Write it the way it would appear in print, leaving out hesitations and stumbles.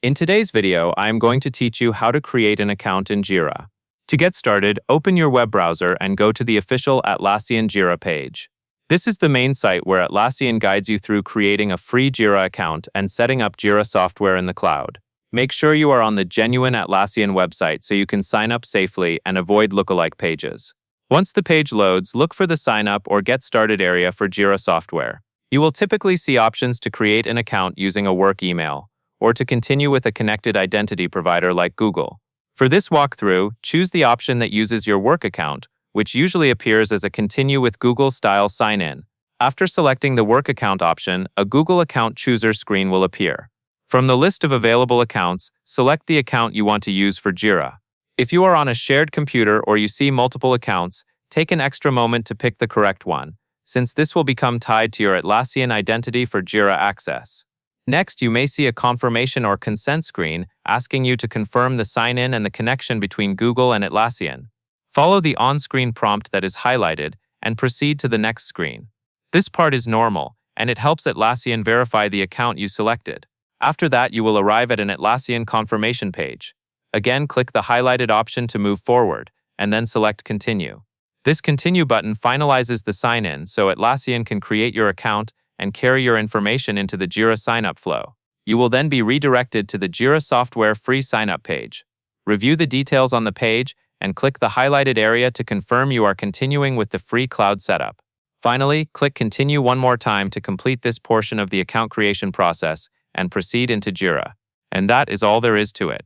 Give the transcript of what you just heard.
In today's video, I am going to teach you how to create an account in Jira. To get started, open your web browser and go to the official Atlassian Jira page. This is the main site where Atlassian guides you through creating a free Jira account and setting up Jira software in the cloud. Make sure you are on the genuine Atlassian website so you can sign up safely and avoid lookalike pages. Once the page loads, look for the Sign Up or Get Started area for Jira software. You will typically see options to create an account using a work email, or to continue with a connected identity provider like Google. For this walkthrough, choose the option that uses your work account, which usually appears as a Continue with Google-style sign-in. After selecting the Work Account option, a Google Account Chooser screen will appear. From the list of available accounts, select the account you want to use for Jira. If you are on a shared computer or you see multiple accounts, take an extra moment to pick the correct one, since this will become tied to your Atlassian identity for Jira access. Next, you may see a confirmation or consent screen asking you to confirm the sign-in and the connection between Google and Atlassian. Follow the on-screen prompt that is highlighted and proceed to the next screen. This part is normal, and it helps Atlassian verify the account you selected. After that, you will arrive at an Atlassian confirmation page. Again, click the highlighted option to move forward, and then select Continue. This Continue button finalizes the sign-in so Atlassian can create your account and carry your information into the Jira sign-up flow. You will then be redirected to the Jira software free sign-up page. Review the details on the page and click the highlighted area to confirm you are continuing with the free cloud setup. Finally, click Continue one more time to complete this portion of the account creation process and proceed into Jira. And that is all there is to it.